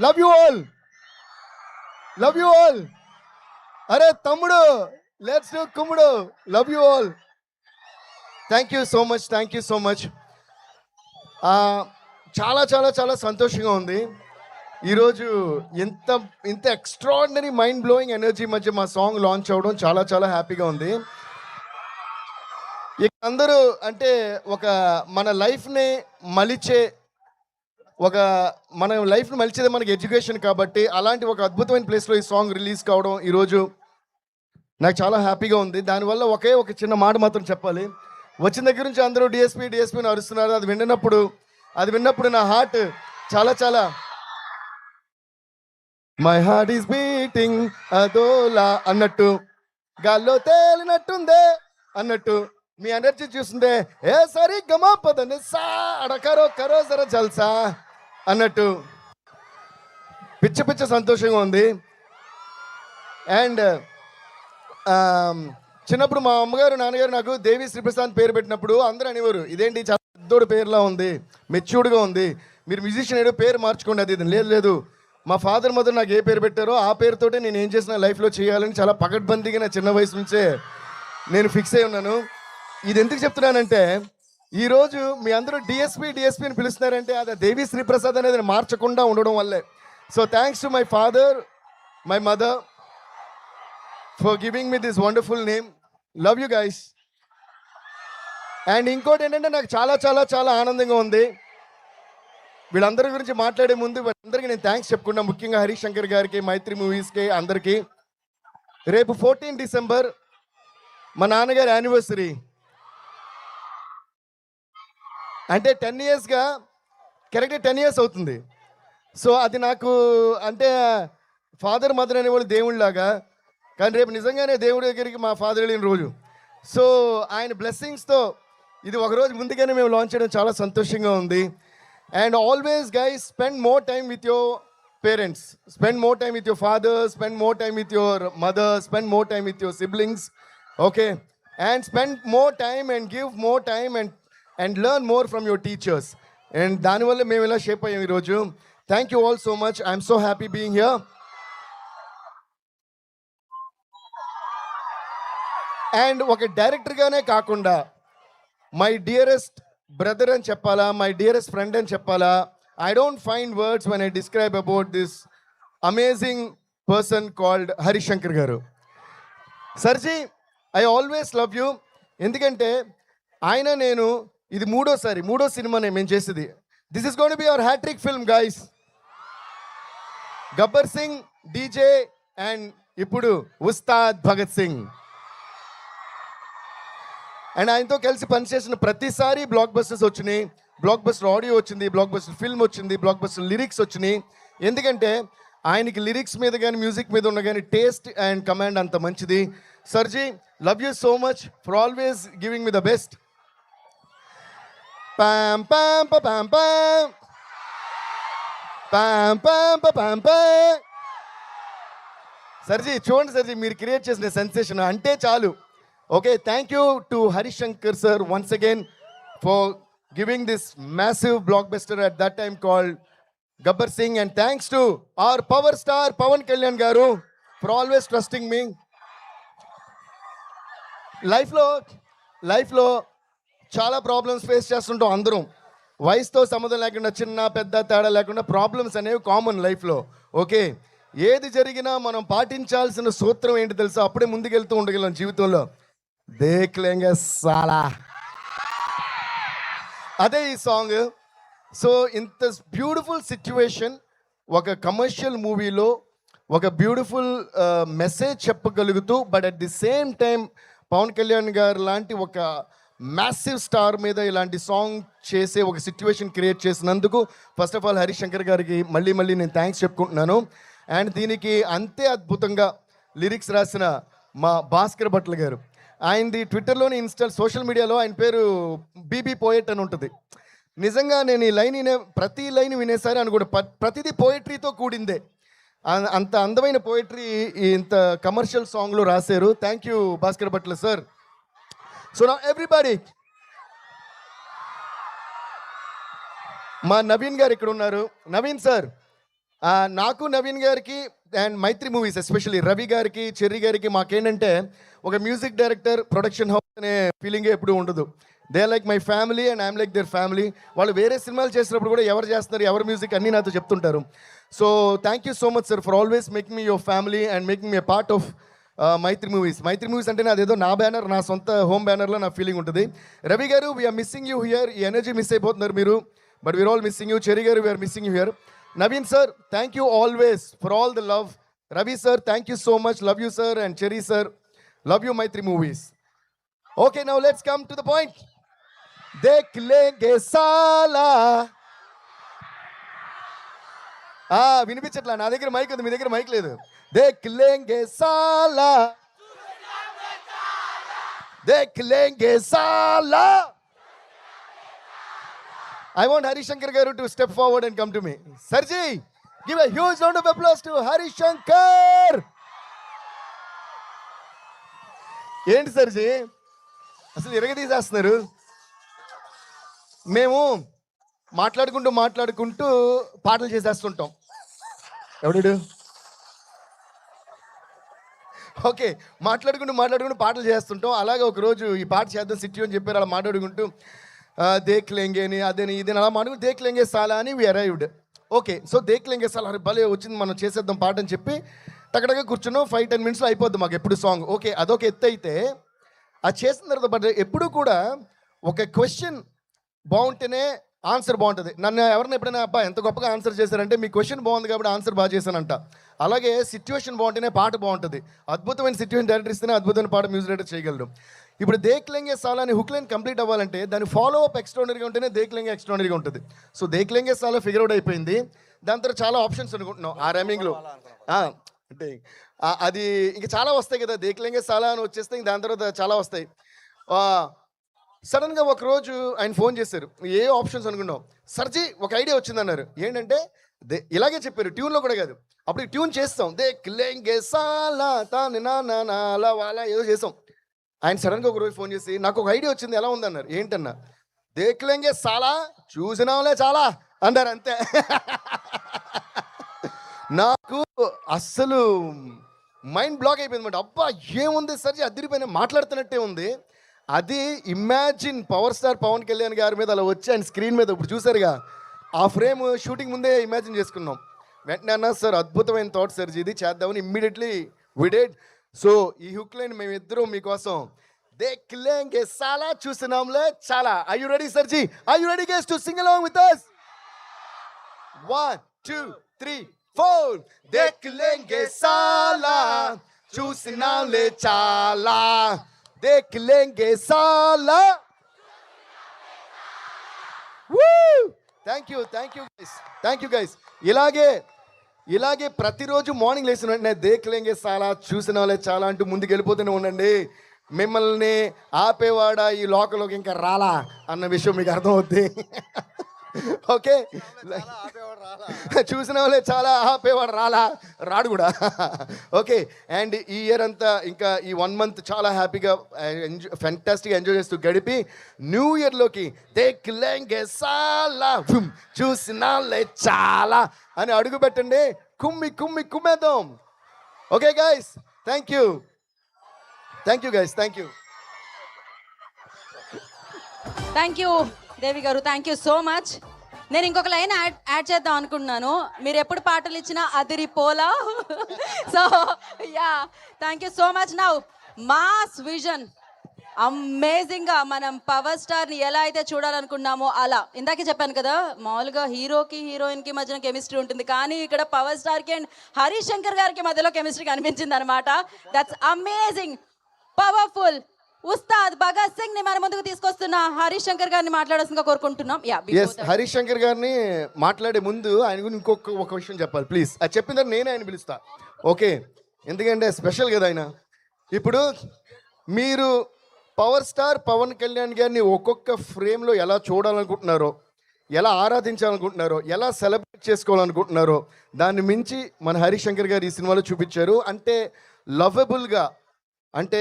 Love you all, love you all. అరే తమ్ముడు, let's do కుమ్ముడు. Love you all. Thank you so much, thank you so much. చాలా చాలా చాలా సంతోషంగా ఉంది ఈరోజు. ఇంత ఇంత ఎక్స్ట్రాడినరీ మైండ్ బ్లోయింగ్ ఎనర్జీ మధ్య మా సాంగ్ లాంచ్ అవ్వడం చాలా చాలా హ్యాపీగా ఉంది. ఇక అందరూ అంటే ఒక మన లైఫ్ని మలిచే ఒక మన లైఫ్ని మలిచేదే మనకి ఎడ్యుకేషన్ కాబట్టి అలాంటి ఒక అద్భుతమైన ప్లేస్లో ఈ సాంగ్ రిలీజ్ కావడం ఈరోజు నాకు చాలా హ్యాపీగా ఉంది. దానివల్ల ఒకే ఒక చిన్న మాట మాత్రం చెప్పాలి. వచ్చిన దగ్గర నుంచి అందరూ డిఎస్పీ డిఎస్పీని అరుస్తున్నారు. అది విన్నప్పుడు నా హార్ట్ చాలా చాలా మై హార్ట్ ఈస్ బీటింగ్ అదోలా అన్నట్టు, గాల్లో తేలినట్టుందే అన్నట్టు, మీ ఎనర్జీ చూస్తుందే ఏ సరి గమా పదని సా అడకరో కరో జర జల్సా అన్నట్టు పిచ్చ పిచ్చ సంతోషంగా ఉంది. అండ్ చిన్నప్పుడు మా అమ్మగారు నాన్నగారు నాకు దేవి శ్రీప్రసాద్ పేరు పెట్టినప్పుడు అందరూ అనేవారు, ఇదేంటి చాలా పెద్దోడు పేరులా ఉంది, మెచ్యూర్డ్గా ఉంది, మీరు మ్యూజిషియన్ ఏదో పేరు మార్చుకోండి. అది లేదు లేదు, మా ఫాదర్ మదర్ నాకు ఏ పేరు పెట్టారో ఆ పేరుతోటే నేను ఏం చేసిన లైఫ్లో చేయాలని చాలా పకడ్బందీగా నా చిన్న వయసు నుంచే నేను ఫిక్స్ అయి ఉన్నాను. ఇది ఎందుకు చెప్తున్నానంటే ఈరోజు మీ అందరూ డిఎస్పీ అని పిలుస్తున్నారంటే అది దేవి శ్రీప్రసాద్ అనేది మార్చకుండా ఉండడం వల్లే. So thanks to my father, my mother for giving me this wonderful name. Love you guys. And ఇంకోటి ఏంటంటే నాకు చాలా చాలా చాలా ఆనందంగా ఉంది. వీళ్ళందరి గురించి మాట్లాడే ముందు వీళ్ళందరికీ నేను థ్యాంక్స్ చెప్పుకున్నా, ముఖ్యంగా హరీష్ శంకర్ గారికి, మైత్రి మూవీస్కి, అందరికీ. రేపు 14 డిసెంబర్ మా నాన్నగారి యానివర్సరీ. అంటే 10 ఇయర్స్గా కరెక్ట్గా 10 ఇయర్స్ అవుతుంది. సో అది నాకు అంటే ఫాదర్ మదర్ అనేవాళ్ళు దేవుళ్ళలాగా, కానీ రేపు నిజంగానే దేవుడి దగ్గరికి మా ఫాదర్ వెళ్ళిన రోజు. సో ఆయన బ్లెస్సింగ్స్తో ఇది ఒకరోజు ముందుగానే మేము లాంచ్ చేయడం చాలా సంతోషంగా ఉంది. And always guys spend more time with your parents, spend more time with your father, spend more time with your mother, spend more time with your siblings, okay? And spend more time and give more time and learn more from your teachers. And దానివల్ల మేము ఇలా shape అయ్యాం ఈరోజు. Thank you all so much. I'm so happy being here. And ఒక డైరెక్టర్గానే కాకుండా my dearest brother అని చెప్పాలా, my dearest friend అని చెప్పాలా, I don't find words when I describe about this amazing person called Harish Shankar garu. Sir ji, I always love you. ఎందుకంటే ఆయన నేను ఇది మూడో సినిమానే మేము చేసేది. This is gonna be our hattrick film guys. Gabbar Singh, DJ and ఇప్పుడు ఉస్తాద్ భగత్ సింగ్. అండ్ ఆయనతో కలిసి పనిచేసిన ప్రతిసారి బ్లాక్ బస్టర్స్ వచ్చినాయి, బ్లాక్ బస్టర్ ఆడియో వచ్చింది, బ్లాక్ బస్టర్ ఫిల్మ్ వచ్చింది, బ్లాక్ బస్టర్ లిరిక్స్ వచ్చినాయి. ఎందుకంటే ఆయనకి లిరిక్స్ మీద కానీ మ్యూజిక్ మీద ఉన్న కానీ టేస్ట్ అండ్ కమాండ్ అంత మంచిది. సర్జీ, love you so much for always giving me the best. పామ్ పామ్ పామ్ పామ్ పామ్ పామ్ పామ్ పామ్. సర్జీ చూడండి సర్జీ, మీరు క్రియేట్ చేసిన సెన్సేషన్ అంటే చాలు. Okay, thank you to Harish Shankar sir once again for giving this massive blockbuster at that time called Gabbar Singh, and thanks to our power star Pawan Kalyan garu for always trusting me. Life lo చాలా problems face చేస్తుంటాం అందరం. వయసుతో సంబంధం లేకుండా, చిన్న పెద్ద తేడా లేకుండా ప్రాబ్లమ్స్ అనేవి కామన్ లైఫ్లో. ఓకే, ఏది జరిగినా మనం పాటించాల్సిన సూత్రం ఏంటి తెలుసా? అప్పుడే ముందుకెళ్తూ ఉండగలం జీవితంలో. దేఖ్ లేంగే సాలా, అదే ఈ సాంగ్. సో ఇంత బ్యూటిఫుల్ సిచ్యువేషన్, ఒక కమర్షియల్ మూవీలో ఒక బ్యూటిఫుల్ మెసేజ్ చెప్పగలుగుతూ, but at the same time Pawan Kalyan గారు లాంటి ఒక మ్యాసివ్ స్టార్ మీద ఇలాంటి సాంగ్ చేసే ఒక సిచ్యువేషన్ క్రియేట్ చేసినందుకు first of all Harish Shankar గారికి మళ్ళీ నేను థ్యాంక్స్ చెప్పుకుంటున్నాను. అండ్ దీనికి అంతే అద్భుతంగా లిరిక్స్ రాసిన మా భాస్కర్ భట్ల గారు, ఆయనది ట్విట్టర్లోని సోషల్ మీడియాలో ఆయన పేరు బీబీ పోయెట్ అని ఉంటుంది. నిజంగా నేను ఈ లైన్ ప్రతి లైన్ వినేసారి అని కూడా ప్రతిదీ పోయట్రీతో కూడిందే. అంత అందమైన పోయట్రీ ఇంత కమర్షియల్ సాంగ్లో రాశారు. Thank you Bhaskar Bhatla sir. So నా ఎవ్రీబడి, మా నవీన్ గారు ఇక్కడ ఉన్నారు. నవీన్ సార్, నాకు నవీన్ గారికి and Mythri Movies especially Ravi గారికి చెర్రీ గారికి మాకేంటంటే ఒక మ్యూజిక్ డైరెక్టర్ ప్రొడక్షన్ హౌస్ అనే ఫీలింగే ఎప్పుడు ఉండదు. They like my family and I'm like their family. వాళ్ళు వేరే సినిమాలు చేసినప్పుడు కూడా ఎవరు చేస్తున్నారు ఎవరి మ్యూజిక్ అన్నీ నాతో చెప్తుంటారు. So thank you so much sir for always making me your family and making me a part of Mythri Movies. Mythri Movies అంటే అదేదో నా బ్యానర్, నా సొంత హోమ్ బ్యానర్లో నా ఫీలింగ్ ఉంటుంది. రవి గారు వీఆర్ మిస్సింగ్ యూ హియర్. ఈ ఎనర్జీ మిస్ అయిపోతున్నారు మీరు, but we're all missing you. Cherry గారు we're missing you here. Naveen sir, thank you always for all the love. Ravi sir, thank you so much. Love you sir. And Cherry sir, love you Maitri movies. Okay, now let's come to the point. Dekh lenge sala. వినిపించట్లా, నా దగ్గర mic ఉంది, మీ దగ్గర mic లేదు. Dekh lenge sala. Dekh lenge sala. I want Hari Shankar Garu to step forward and come to me. Sarji, give a huge round of applause to Hari Shankar. ఏంటి సర్జీ అసలు ఎరగదీసేస్తున్నారు? మేము మాట్లాడుకుంటూ పాటలు చేసేస్తుంటాం. ఎవడు ఓకే, మాట్లాడుకుంటూ పాటలు చేస్తుంటాం. అలాగే ఒకరోజు ఈ పాట చేద్దాం సిట్టి అని చెప్పారు. అలా మాట్లాడుకుంటూ దేక్ లెంగే అని అదని ఇదని అలా మనం దేక్ లెంగే సాలా అని వి అరైవ్డ్. ఓకే, సో దేక్ లెంగే సాలా భలే వచ్చింది, మనం చేసేద్దాం పాట అని చెప్పి టక్కడగా కూర్చున్నాం. 5-10 minutesలో అయిపోద్ది మాకు ఎప్పుడు సాంగ్. ఓకే, అదొక ఎత్తు అయితే అది చేసిన తర్వాత బట్ ఎప్పుడు కూడా ఒక క్వశ్చన్ బాగుంటేనే ఆన్సర్ బాగుంటుంది. నన్ను ఎవరైనా ఎప్పుడైనా అబ్బా ఎంత గొప్పగా ఆన్సర్ చేశారంటే మీ క్వశ్చన్ బాగుంది కాబట్టి ఆన్సర్ బాగా చేశానంట. అలాగే సిచ్యువేషన్ బాగుంటేనే పాట బాగుంటుంది. అద్భుతమైన సిచ్యువేషన్ డైరెక్టర్ ఇస్తేనే అద్భుతమైన పాట మ్యూజిక్ డైరెక్టర్ చేయగలరు. ఇప్పుడు దేక్ లెంగే సాలా అని హుక్ లైన్ కంప్లీట్ అవ్వాలంటే దాని ఫాలో అప్ ఎక్స్ట్రాడనరీగా ఉంటేనే దేక్ లెంగే ఎక్స్ట్రాడనరీగా ఉంటుంది. సో దేక్ లెంగే సాలా ఫిగర్ అవుట్ అయిపోయింది. దాని తర్వాత చాలా ఆప్షన్స్ అనుకుంటున్నాం ఆ రైమింగ్లో. అంటే అది ఇంకా చాలా వస్తాయి కదా, దేక్ లెంగే సాలా అని వచ్చేస్తే ఇంక దాని తర్వాత చాలా వస్తాయి. సడన్గా ఒకరోజు ఆయన ఫోన్ చేశారు. ఏ ఆప్షన్స్ అనుకున్నాం, సర్జీ ఒక ఐడియా వచ్చిందన్నారు. ఏంటంటే ఇలాగే చెప్పారు, ట్యూన్లో కూడా కాదు. అప్పుడు ట్యూన్ చేస్తాం, దేక్ లెంగే సాలా తాని నా అలా వాలా ఏదో చేసాం. ఆయన సడన్గా ఒకరోజు ఫోన్ చేసి నాకు ఒక ఐడియా వచ్చింది, ఎలా ఉందన్నారు. ఏంటన్నా, దేక్ లెంగే సాలా చూసినాంలే చాలా అన్నారు. అంతే. నాకు అస్సలు మైండ్ బ్లాక్ అయిపోయింది అనమాట. అబ్బా ఏముంది సర్జీ అదిరిపోయిన మాట్లాడుతున్నట్టే ఉంది. అది imagine power star Pawan Kalyan గారి మీద అలా వచ్చి ఆయన స్క్రీన్ మీద ఇప్పుడు చూసారుగా, ఆ ఫ్రేమ్ షూటింగ్ ముందే ఇమాజిన్ చేసుకున్నాం. వెంటనే అన్నా సార్ అద్భుతమైన థాట్ సర్జీ, ఇది చేద్దామని ఇమ్మీడియట్లీ వి డిడ్. సో ఈ హుక్ లైన్ మేమిద్దరం మీకోసం దేక్ లెంగే సాలా చూసినాంలే చాలా. Are you ready సర్జీ? Are you ready guys to sing along with us? 1 2 3 4 దేక్ Lenge సాలా చూసినాంలే చాలా, దేక్ లెంగే సాలా. Thank you guys. ఇలాగే ప్రతిరోజు మార్నింగ్ లేచిన వెంటనే దేక్ లెంగే సాలా చూసిన వాళ్ళే చాలా అంటూ ముందుకు వెళ్ళిపోతూనే ఉండండి. మిమ్మల్ని ఆపేవాడ ఈ లోకంలోకి ఇంకా రాలా అన్న విషయం మీకు అర్థమవుద్ది. ఓకే, చూసిన వాళ్ళే చాలా ఆపేవాడు రాడు కూడా. ఓకే, అండ్ ఈ ఇయర్ అంతా ఇంకా ఈ 1 month చాలా హ్యాపీగా ఫ్యాంటాస్టిక్గా ఎంజాయ్ చేస్తూ గడిపి న్యూ ఇయర్లోకి దేక్ లెంగే సాలా చూసిన వాళ్ళే చాలా అని అడుగు పెట్టండి. కుమ్మేద్దాం. Okay guys, thank you guys, thank you Devi గారు, థ్యాంక్ యూ సో మచ్. నేను ఇంకొక లైన్ యాడ్ చేద్దాం అనుకుంటున్నాను. మీరు ఎప్పుడు పాటలు ఇచ్చినా అదిరి పోలా. So yeah, thank you so much. Now mass vision, అమేజింగ్గా మనం పవర్ స్టార్ని ఎలా అయితే చూడాలనుకున్నామో అలా. ఇందాకే చెప్పాను కదా, మామూలుగా హీరోకి హీరోయిన్కి మధ్యన కెమిస్ట్రీ ఉంటుంది, కానీ ఇక్కడ పవర్ స్టార్కి అండ్ హరి శంకర్ గారికి మధ్యలో కెమిస్ట్రీ కనిపించింది అనమాట. That's amazing, powerful. Ustaad Bhagat Singh ని మన ముందుకు తీసుకొస్తున్న హరి శంకర్ గారిని మాట్లాడాల్సిందిగా కోరుకుంటున్నాం. హరి శంకర్ గారిని మాట్లాడే ముందు ఆయన గురించి ఒక విషయం చెప్పాలి ప్లీజ్. అది చెప్పిన తర్వాత నేనే ఆయన పిలుస్తా. ఓకే, ఎందుకంటే స్పెషల్ కదా ఆయన. ఇప్పుడు మీరు పవర్ స్టార్ పవన్ కళ్యాణ్ గారిని ఒక్కొక్క ఫ్రేమ్లో ఎలా చూడాలనుకుంటున్నారో, ఎలా ఆరాధించాలనుకుంటున్నారో, ఎలా సెలబ్రేట్ చేసుకోవాలనుకుంటున్నారో దాన్ని మించి మన హరి శంకర్ గారు ఈ సినిమాలో చూపించారు. అంటే లవబుల్గా, అంటే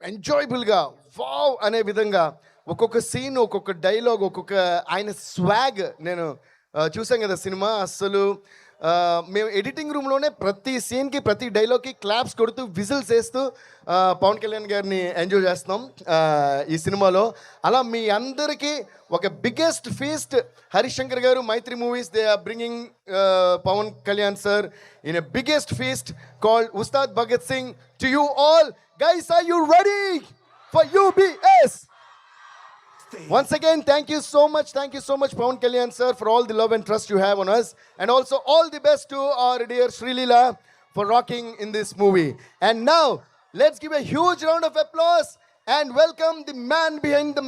ఎంజాయబుల్గా, వావ్ అనే విధంగా ఒక్కొక్క సీన్, ఒక్కొక్క డైలాగ్, ఒక్కొక్క ఆయన స్వాగ్ నేను చూసాం కదా సినిమా. అస్సలు మేము ఎడిటింగ్ రూమ్లోనే ప్రతి సీన్కి ప్రతి డైలాగ్కి క్లాప్స్ కొడుతూ విజిల్స్ వేస్తూ పవన్ కళ్యాణ్ గారిని ఎంజాయ్ చేస్తున్నాం ఈ సినిమాలో. అలా మీ అందరికీ ఒక biggest feast Harishankar garu Mythri Movies they are bringing Pawan Kalyan sir in a biggest feast called Ustaad Bhagat Singh to you all. Guys, are you ready for UBS? Once again, thank you so much, Pawan Kalyan sir, for all the love and trust you have on us, and also all the best to our dear Sri Leela for rocking in this movie. And now, let's give a huge round of applause and welcome the man behind the